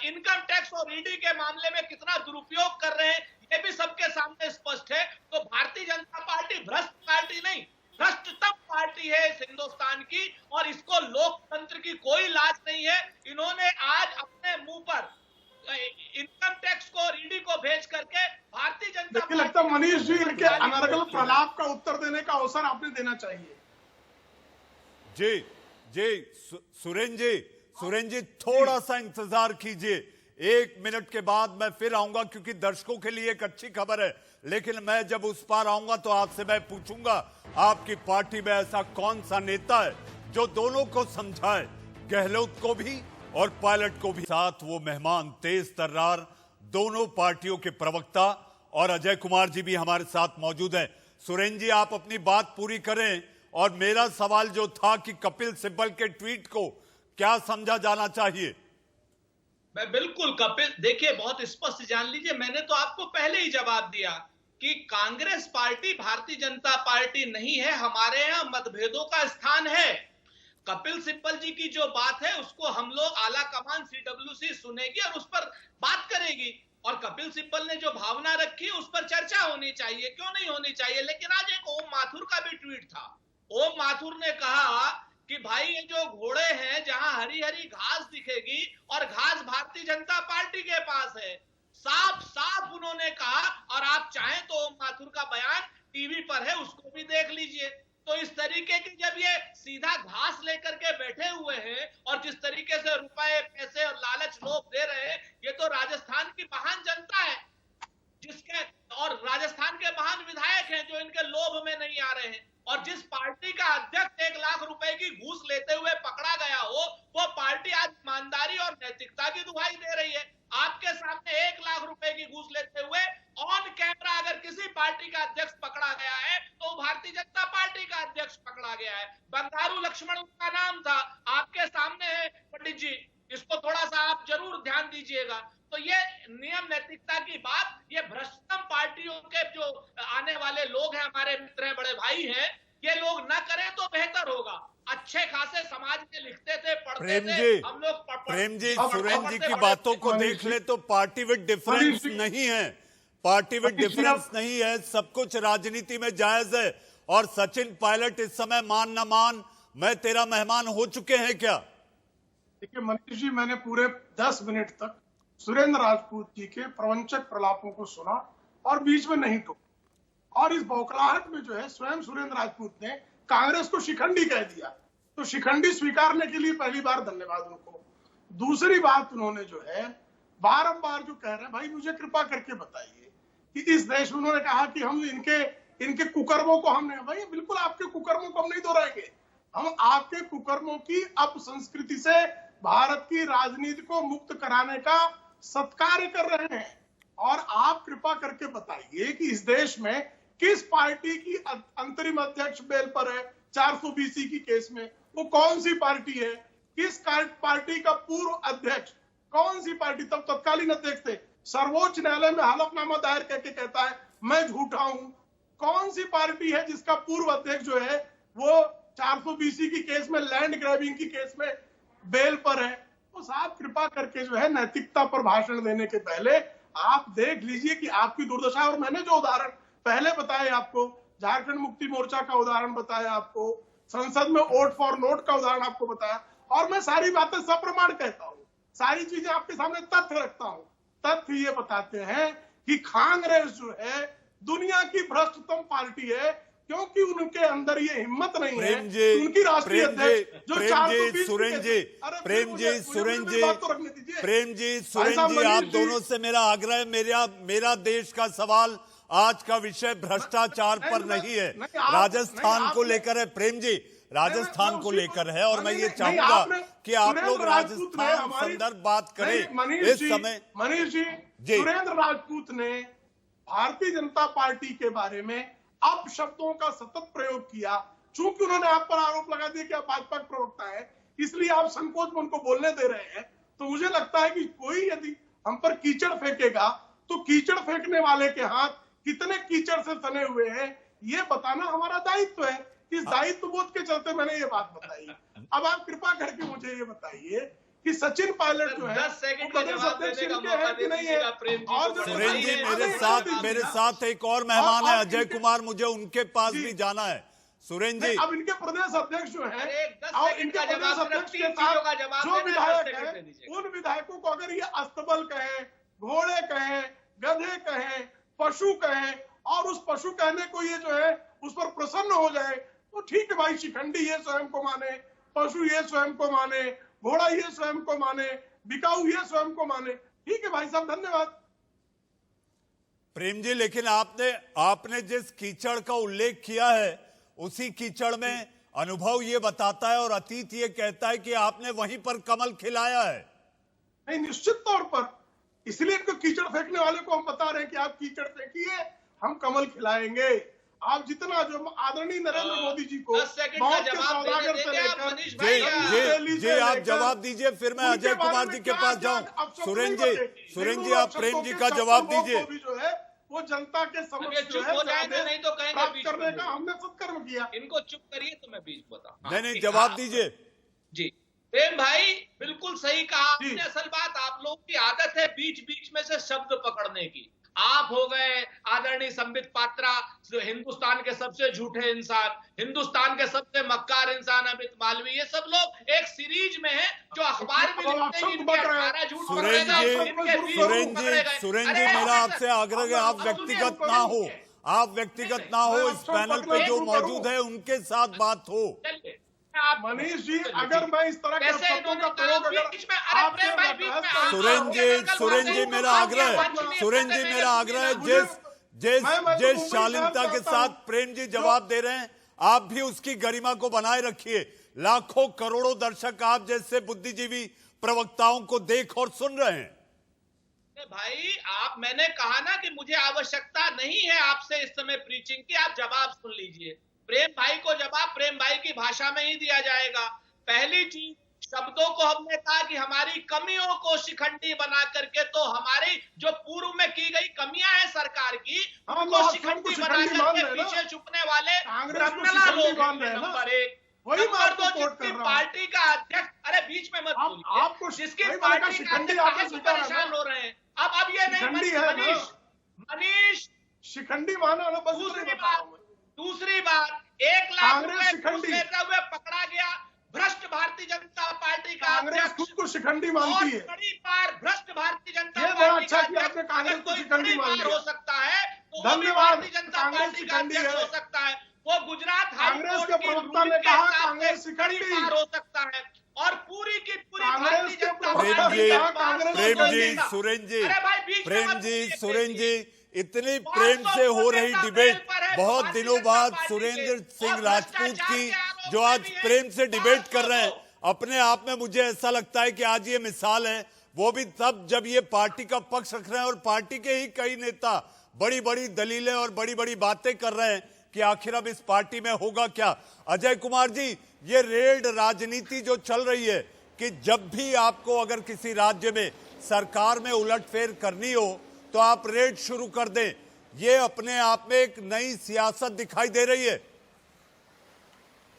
Speaker 5: इनकम टैक्स और ईडी के मामले में कितना दुरुपयोग कर रहे हैं, ये भी सबके सामने स्पष्ट है। तो भारतीय जनता पार्टी भ्रष्ट पार्टी नहीं, भ्रष्टतम पार्टी है इस हिंदुस्तान की, और इसको लोकतंत्र की कोई लाज नहीं है। इन्होंने आज अपने मुंह पर इनकम टैक्स को और ईडी को भेज करके भारतीय जनता पार्टी,
Speaker 7: लगता है मनीष जी इनके अनर्गल प्रलाप का उत्तर देने का अवसर आपने देना चाहिए।
Speaker 1: जी सुरेंद्र जी, थोड़ा सा इंतजार कीजिए। 1 मिनट के बाद मैं फिर आऊंगा, क्योंकि दर्शकों के लिए एक अच्छी खबर है। लेकिन मैं जब उस पार आऊंगा तो आपसे मैं पूछूंगा, आपकी पार्टी में ऐसा कौन सा नेता है जो दोनों को समझाए, गहलोत को भी और पायलट को भी। साथ वो मेहमान तेज तर्रार, दोनों पार्टियों के प्रवक्ता और अजय कुमार जी भी हमारे साथ मौजूद हैं। सुरेंद्र जी, आप अपनी बात पूरी करें। और मेरा सवाल जो था कि कपिल सिब्बल के ट्वीट को क्या समझा जाना चाहिए।
Speaker 5: मैं बिल्कुल कपिल, देखिए बहुत स्पष्ट जान लीजिए, मैंने तो आपको पहले ही जवाब दिया कि कांग्रेस पार्टी भारतीय जनता पार्टी नहीं है, हमारे यहाँ मतभेदों का स्थान है। कपिल सिब्बल जी की जो बात है उसको हम लोग आला कमान सीडब्ल्यूसी सुनेगी और उस पर बात करेगी। और कपिल सिब्बल ने जो भावना रखी उस पर चर्चा होनी चाहिए, क्यों नहीं होनी चाहिए। लेकिन आज एक ओम माथुर का भी ट्वीट था। ओम माथुर ने कहा कि भाई ये जो घोड़े हैं, जहां हरी हरी घास दिखेगी और घास भारतीय जनता पार्टी के पास है, साफ साफ उन्होंने कहा। और आप चाहें तो ओम माथुर का बयान टीवी पर है, उसको भी देख लीजिए। तो इस तरीके की जब ये सीधा घास लेकर के बैठे हुए हैं और जिस तरीके से रुपए पैसे और लालच लोग दे रहे हैं, ये तो राजस्थान की महान जनता है जिसके, और राजस्थान के महान विधायक हैं जो इनके लोभ में नहीं आ रहे हैं। और जिस पार्टी का अध्यक्ष 1 लाख रुपए की घूस लेते हुए पकड़ा गया हो, वो पार्टी आज ईमानदारी और नैतिकता की दुहाई दे रही है। आपके सामने 1 लाख रुपए की घूस लेते हुए ऑन कैमरा अगर किसी पार्टी का अध्यक्ष पकड़ा गया है तो भारतीय जनता पार्टी का अध्यक्ष पकड़ा गया है। बंगारू लक्ष्मण उनका नाम था, आपके सामने है पंडित जी, इसको थोड़ा सा आप जरूर ध्यान दीजिएगा। तो ये नियम नैतिकता की बात, ये भ्रष्टतम पार्टियों के जो आने वाले लोग हैं, हमारे मित्र हैं, बड़े भाई हैं, ये लोग ना करें तो बेहतर होगा। अच्छे खासे समाज में लिखते थे, पढ़ते थे हम लोग।
Speaker 1: प्रेम जी, सुरेंद्र जी की बातों को देख ले तो पार्टी विद डिफरेंस नहीं है, पार्टी विद डिफरेंस नहीं है, सब कुछ राजनीति में जायज है। और सचिन पायलट इस समय मान न मान मैं तेरा मेहमान हो चुके हैं क्या?
Speaker 7: देखिए मनीष जी, मैंने पूरे 10 मिनट तक सुरेंद्र राजपूत जी के प्रवंचक प्रलापों को सुना और बीच में नहीं टोका। और इस बौखलाहट में जो है स्वयं सुरेंद्र राजपूत ने कांग्रेस को शिखंडी कह दिया। तो शिखंडी स्वीकारने के लिए पहली बार धन्यवाद उनको। दूसरी बात, उन्होंने जो है बारंबार जो कह रहे हैं, भाई मुझे कृपा करके बताइए कि इस देश में, उन्होंने कहा कि हम इनके कुकर्मों को हमने, भाई बिल्कुल आपके कुकर्मों को हम नहीं दोहराएंगे। हम आपके कुकर्मों की अपसंस्कृति से भारत की राजनीति को मुक्त कराने का सत्कार्य कर रहे हैं। और आप कृपा करके बताइए कि इस देश में किस पार्टी की अंतरिम अध्यक्ष बेल पर है 420 की केस में, वो कौन सी पार्टी है? किस पार्टी का पूर्व अध्यक्ष, कौन सी पार्टी, तब तत्कालीन अध्यक्ष थे, सर्वोच्च न्यायालय में हलफनामा दायर करके कहता है मैं झूठा हूं? कौन सी पार्टी है जिसका पूर्व अध्यक्ष जो है वो 420 की केस में, लैंड ग्रैबिंग की केस में बेल पर है? तो साहब कृपा करके जो है नैतिकता पर भाषण देने के पहले आप देख लीजिए कि आपकी दुर्दशा। और मैंने जो उदाहरण पहले बताए आपको, झारखंड मुक्ति मोर्चा का उदाहरण बताया आपको, संसद में वोट फॉर नोट का उदाहरण आपको बताया, और मैं सारी बातें सप्रमाण कहता हूँ, सारी चीजें आपके सामने तथ्य रखता हूँ। तथ्य ये बताते हैं कि कांग्रेस जो है दुनिया की भ्रष्टतम पार्टी है, क्योंकि उनके अंदर ये हिम्मत नहीं है। उनकी राष्ट्रीय अध्यक्ष जो 420
Speaker 1: सुरेंद्र जी, प्रेम जी, आप दोनों से मेरा आग्रह है, मेरा देश का सवाल आज का विषय भ्रष्टाचार पर नहीं है, राजस्थान को लेकर है। प्रेम जी, राजस्थान को लेकर है, और मैं ये चाहूंगा कि आप लोग राजस्थान संदर्भ बात करें इस समय।
Speaker 7: मनीष जी, सुरेंद्र राजपूत ने भारतीय जनता पार्टी के बारे में अपशब्दों का सतत प्रयोग किया। चूंकि उन्होंने आप पर आरोप लगा दिया कि आप भाजपा के प्रवक्ता है, इसलिए आप संकोच में उनको बोलने दे रहे हैं। तो मुझे लगता है कि कोई यदि हम पर कीचड़ फेंकेगा तो कीचड़ फेंकने वाले के हाथ कितने कीचड़ से सने हुए हैं, ये बताना हमारा दायित्व है। इस दायित्व बोध के चलते मैंने ये बात बताई। अब आप कृपा करके मुझे ये बताइए कि सचिन पायलट जो है
Speaker 5: 10 सेकंड का जवाब देने का मौका दे दीजिएगा प्रेम जी।
Speaker 7: और
Speaker 1: सुरेंद्र जी, मेरे साथ एक और मेहमान है अजय कुमार, मुझे उनके पास भी जाना है। सुरेंद्र जी,
Speaker 7: अब इनके प्रदेश अध्यक्ष जो है,
Speaker 5: और इनके प्रदेश अध्यक्ष के साथ
Speaker 7: जो विधायक है, उन विधायकों को अगर ये अस्तबल कहे, घोड़े कहे, गधे कहे, पशु कहे, और उस पशु कहने को ये जो है उस पर प्रसन्न हो जाए, तो ठीक है भाई, शिखंडी ये स्वयं को माने, पशु ये स्वयं को माने, घोड़ा ये स्वयं को माने, बिकाऊ ये स्वयं को माने, ठीक है भाई साहब, धन्यवाद।
Speaker 1: प्रेम जी, लेकिन आपने जिस कीचड़ का उल्लेख किया है उसी कीचड़ में अनुभव ये बताता है और अतीत ये कहता है कि आपने वहीं पर कमल खिलाया है।
Speaker 7: नहीं, निश्चित तौर पर, इसलिए इनको कीचड़ फेंकने वाले को हम बता रहे हैं कि आप कीचड़ फेंकिए, हम कमल खिलाएंगे। आप जितना जो आदरणीय नरेंद्र मोदी जी को
Speaker 5: 10 सेकंड का जवाब
Speaker 1: जी आप जवाब दीजिए, फिर मैं अजय कुमार जी के पास जाऊं। सुरेंद्र जी, आप प्रेम जी का जवाब दीजिए।
Speaker 7: जो है वो जनता के समक्ष जो है
Speaker 5: नहीं तो कहेंगे
Speaker 7: प्राप्त करने का हमने सत्कर्म किया।
Speaker 5: इनको चुप करिए तो मैं बीच बताऊं।
Speaker 1: नहीं, जवाब दीजिए
Speaker 5: जी। प्रेम भाई बिल्कुल सही कहा आपने। असल बात, आप लोग की आदत है बीच बीच में से शब्द पकड़ने की। आप हो गए आदरणीय संबित पात्रा, हिंदुस्तान के सबसे झूठे इंसान, हिंदुस्तान के सबसे मक्कार इंसान अमित मालवीय, ये सब लोग एक सीरीज में हैं जो अखबार में लिखते हैं इनके 18 झूठ पकड़ेगा, इनके 20 झूठ पकड़ेगा।
Speaker 1: सुरेंद्र जी, मेरा आपसे आग्रह है आप व्यक्तिगत ना हो, इस पैनल पे जो मौजूद है उनके साथ बात हो।
Speaker 7: मनीष जी, अगर मैं इस तरह के शब्दों का प्रयोग
Speaker 1: सुरेंद्र जी, मेरा आग्रह है, जिस शालीनता के साथ प्रेम जी जवाब दे रहे हैं, आप भी उसकी गरिमा को बनाए रखिए। लाखों करोड़ों दर्शक आप जैसे बुद्धिजीवी प्रवक्ताओं को देख और सुन रहे हैं।
Speaker 5: भाई मैंने कहा ना कि मुझे आवश्यकता नहीं है आपसे इस समय प्रीचिंग की, आप जवाब सुन लीजिए। प्रेम भाई को जवाब प्रेम भाई की भाषा में ही दिया जाएगा। पहली चीज, शब्दों को हमने कहा कि हमारी कमियों को शिखंडी बना करके, तो हमारी जो पूर्व में की गई कमियां हैं सरकार की, उनको शिखंडी बना करके पीछे छुपने वाले ब्रह्मला लोग नंबर 1। नंबर 2, जिसकी पार्टी का अध्यक्ष, अरे बीच में मत बोलिए, जिसकी पार्टी का अध्यक्ष परेशान हो रहे हैं। अब ये नहीं, मनीष
Speaker 7: शिखंडी माना ना।
Speaker 5: दूसरी बात, 1 लाख रुपए घूस लेते हुए पकड़ा गया भ्रष्ट भारतीय जनता पार्टी का
Speaker 7: कांग्रेस खुद को शिखंडी मानती है।
Speaker 5: बड़ी बार भ्रष्ट भारतीय जनता पार्टी का अध्यक्ष
Speaker 7: कांग्रेस को शिखंडी मान
Speaker 5: हो सकता है, तो वो भी भारतीय जनता पार्टी का अध्यक्ष हो सकता है। वो गुजरात
Speaker 7: कांग्रेस के प्रवक्ता ने कहा कांग्रेस शिखंडी
Speaker 5: हो सकता है, और पूरी की पूरी
Speaker 7: कांग्रेस के
Speaker 1: प्रेम जी, सुरेंद्र जी, इतनी प्रेम से हो रही डिबेट, बहुत दिनों बाद सुरेंद्र सिंह राजपूत की जो आज प्रेम से डिबेट कर रहे हैं, अपने आप में मुझे ऐसा लगता है कि आज ये मिसाल है, वो भी तब जब ये पार्टी का पक्ष रख रहे हैं और पार्टी के ही कई नेता बड़ी बड़ी दलीलें और बड़ी बड़ी बातें कर रहे हैं कि आखिर अब इस पार्टी में होगा क्या। अजय कुमार जी, ये रेड राजनीति जो चल रही है कि जब भी आपको अगर किसी राज्य में सरकार में उलटफेर करनी हो तो आप रेड शुरू कर दें, ये अपने आप में एक नई सियासत दिखाई दे रही है।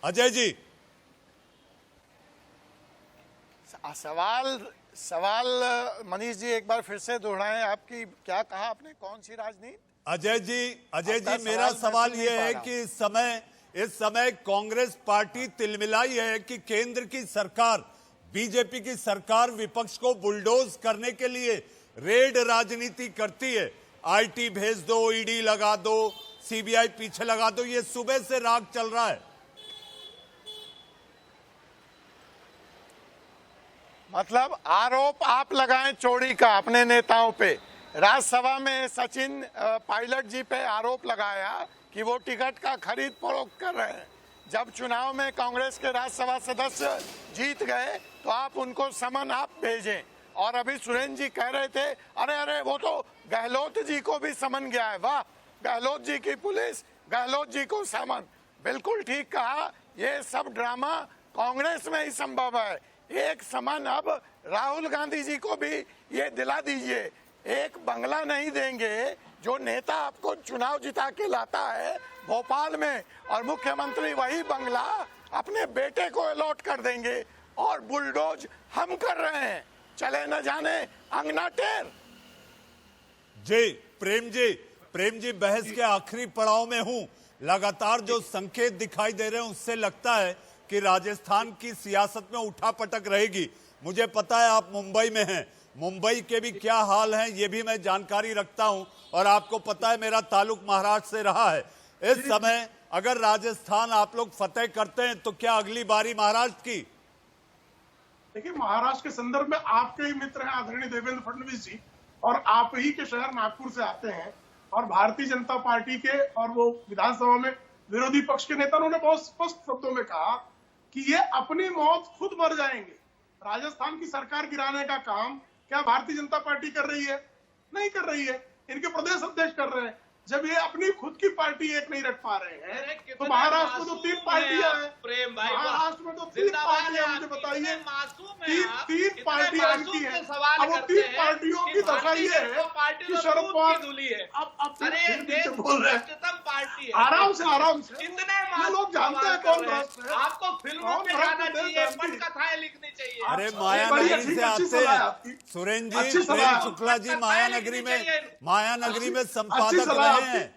Speaker 1: अजय जी,
Speaker 6: सवाल मनीष जी एक बार फिर से दोहराएं, आपकी क्या कहा आपने, कौन सी राजनीति?
Speaker 1: अजय जी मेरा सवाल यह है कि इस समय कांग्रेस पार्टी तिलमिलाई है कि केंद्र की सरकार, बीजेपी की सरकार विपक्ष को बुलडोज करने के लिए रेड राजनीति करती है। आईटी भेज दो, ईडी लगा दो, सीबीआई पीछे लगा दो, ये सुबह से राग चल रहा है।
Speaker 6: मतलब आरोप आप लगाएं चोरी का अपने नेताओं पे। राज्यसभा में सचिन पायलट जी पे आरोप लगाया कि वो टिकट का खरीद फरोख्त कर रहे हैं। जब चुनाव में कांग्रेस के राज्यसभा सदस्य जीत गए तो आप उनको समन आप भेजें। और अभी सुरेंद्र जी कह रहे थे अरे वो तो गहलोत जी को भी समन गया है। वाह, गहलोत जी की पुलिस, गहलोत जी को समन। बिल्कुल ठीक कहा, ये सब ड्रामा कांग्रेस में ही संभव है। एक समन अब राहुल गांधी जी को भी ये दिला दीजिए। एक बंगला नहीं देंगे जो नेता आपको चुनाव जिता के लाता है भोपाल में, और मुख्यमंत्री वही बंगला अपने बेटे को अलॉट कर देंगे और बुलडोज हम कर रहे हैं। चले न जाने अंगना टेर।
Speaker 1: जी प्रेम जी बहस के आखिरी पड़ाव में हूं। लगातार जो संकेत दिखाई दे रहे हैं उससे लगता है कि राजस्थान की सियासत में उठापटक रहेगी। मुझे पता है आप मुंबई में हैं, मुंबई के भी क्या हाल हैं ये भी मैं जानकारी रखता हूं, और आपको पता है मेरा ताल्लुक महाराष्ट्र से रहा है। इस समय अगर राजस्थान आप लोग फतेह करते हैं तो क्या अगली बारी महाराष्ट्र की?
Speaker 7: देखिए, महाराष्ट्र के संदर्भ में आपके ही मित्र हैं आदरणीय देवेंद्र फडणवीस जी, और आप ही के शहर नागपुर से आते हैं, और भारतीय जनता पार्टी के और वो विधानसभा में विरोधी पक्ष के नेता, उन्होंने बहुत स्पष्ट शब्दों में कहा कि ये अपनी मौत खुद मर जाएंगे। राजस्थान की सरकार गिराने का काम क्या भारतीय जनता पार्टी कर रही है? नहीं कर रही है, इनके प्रदेश अध्यक्ष कर रहे हैं। जब ये अपनी खुद की पार्टी एक नहीं रख पा रहे हैं तो महाराष्ट्र में तो 3 पार्टियां हैं।
Speaker 5: प्रेम भाई,
Speaker 7: महाराष्ट्र में तो 3 पार्टियां, मुझे बताइए, 3 पार्टियां इनकी हैं। अब वो 3 पार्टियों की दशा ये है कि शरद पवार अब
Speaker 5: देश
Speaker 7: बोल रहे हैं।
Speaker 5: पार्टी है।
Speaker 7: आराम से
Speaker 5: इतने
Speaker 7: लोग जानते हैं कौन भ्रष्ट है।
Speaker 5: आपको फिल्मों में जाना चाहिए, पटकथाएं लिखनी चाहिए।
Speaker 1: अरे मायानगरी से आते हैं सुरेंद्र जी, प्रेम शुक्ला जी मायानगरी में संपादक रहे हैं।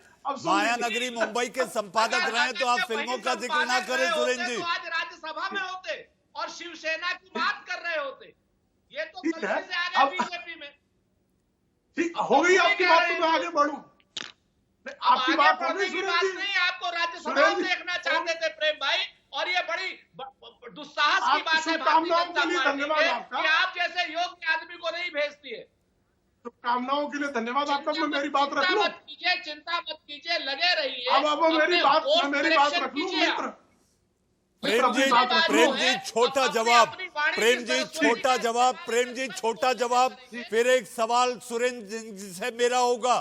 Speaker 1: मायानगरी मुंबई के संपादक रहे हैं, तो आप फिल्मों का जिक्र ना करें सुरेंद्र जी।
Speaker 5: तो आज राज्यसभा में होते और शिवसेना की बात कर रहे होते। ये तो
Speaker 7: ठीक है,
Speaker 5: से आ गए बीजेपी में।
Speaker 7: ठीक हो गई आपकी बात, तो मैं आगे बढ़ूं। आपकी बात हो गई
Speaker 5: की बात
Speaker 7: सुरेंद्र जी।
Speaker 5: नहीं, आपको राज्यसभा में देखना चाहते थे प्रेम भाई, और ये बड़ी दुस्साहस की बात है भारतीय जनता पार्टी कि आप जैसे योग्य आदमी को नहीं भेजती है।
Speaker 7: शुभकामनाओं के लिए धन्यवाद आपका। मैं मेरी बात रख लूं?
Speaker 5: चिंता मत कीजिए, लगे रहिए।
Speaker 7: अब मेरी बात रख लूं मित्र?
Speaker 1: प्रेम जी छोटा जवाब, प्रेम जी छोटा जवाब, फिर एक सवाल सुरेंद्र जी से मेरा होगा।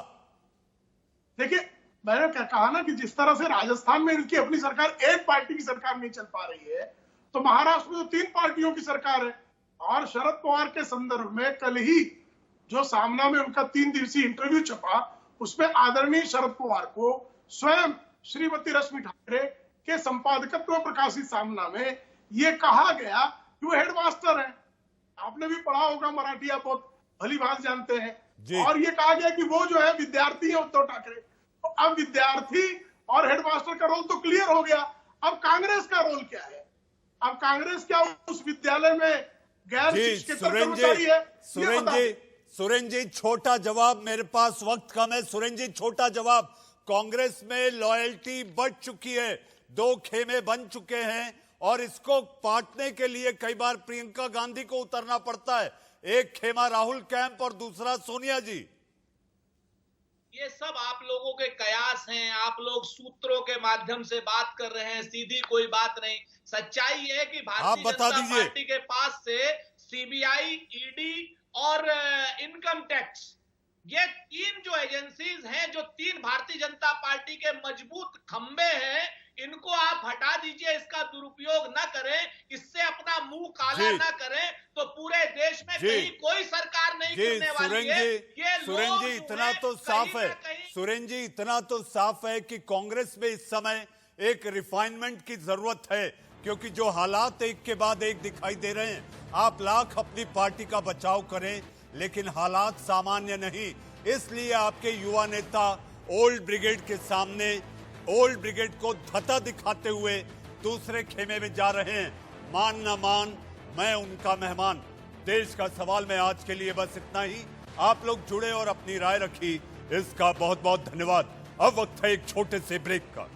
Speaker 7: देखिए, मैंने क्या कहा ना कि जिस तरह से राजस्थान में इनकी अपनी सरकार, एक पार्टी की सरकार नहीं चल पा रही है, तो महाराष्ट्र में तो 3 पार्टियों की सरकार है। और शरद पवार के संदर्भ में कल ही जो सामना में उनका 3 दिवसीय इंटरव्यू छपा, उसमें आदरणीय शरद पवार को स्वयं श्रीमती रश्मि ठाकरे के संपादकत्व में प्रकाशित सामना में यह कहा गया कि वो हेडमास्टर हैं। आपने भी पढ़ा होगा मराठी, आप बहुत भली भांति जानते हैं। और ये कहा गया कि वो जो है विद्यार्थी है उद्धव ठाकरे। तो अब विद्यार्थी और हेडमास्टर का रोल तो क्लियर हो गया, अब कांग्रेस का रोल क्या है? अब कांग्रेस क्या उस विद्यालय में गैर शिक्षकेतर कर्मचारी है?
Speaker 1: सुरेंद्र जी छोटा जवाब, मेरे पास वक्त कम है। सुरेंद्र जी छोटा जवाब, कांग्रेस में लॉयल्टी बढ़ चुकी है, 2 खेमे बन चुके हैं, और इसको पाटने के लिए कई बार प्रियंका गांधी को उतरना पड़ता है। एक खेमा राहुल कैंप और दूसरा सोनिया जी।
Speaker 5: ये सब आप लोगों के कयास हैं, आप लोग सूत्रों के माध्यम से बात कर रहे हैं, सीधी कोई बात नहीं। सच्चाई ये है कि भारतीय जनता पार्टी के पास से सीबीआई, ईडी और इनकम टैक्स, ये 3 जो एजेंसीज हैं, जो 3 भारतीय जनता पार्टी के मजबूत खंबे हैं, इनको आप हटा दीजिए, इसका दुरुपयोग ना करें, इससे अपना मुंह काला ना करें, तो पूरे पूरे देश में
Speaker 1: जी।
Speaker 5: कहीं कोई सरकार नहीं
Speaker 1: जी
Speaker 5: करने वाली है। ये
Speaker 1: सुरेन
Speaker 5: लोग
Speaker 1: जी
Speaker 5: जो
Speaker 1: इतना
Speaker 5: है,
Speaker 1: तो साफ
Speaker 5: कहीं
Speaker 1: है,
Speaker 5: ना कहीं
Speaker 1: सुरेन जी इतना तो साफ है कि कांग्रेस में इस समय एक रिफाइनमेंट की जरूरत है, क्योंकि जो हालात एक के बाद एक दिखाई दे रहे हैं, आप लाख अपनी पार्टी का बचाव करें लेकिन हालात सामान्य नहीं। इसलिए आपके युवा नेता ओल्ड ब्रिगेड के सामने ओल्ड ब्रिगेड को धता दिखाते हुए दूसरे खेमे में जा रहे हैं। मान न मान, मैं उनका मेहमान। देश का सवाल में आज के लिए बस इतना ही। आप लोग जुड़े और अपनी राय रखी, इसका बहुत बहुत धन्यवाद। अब वक्त है एक छोटे से ब्रेक का।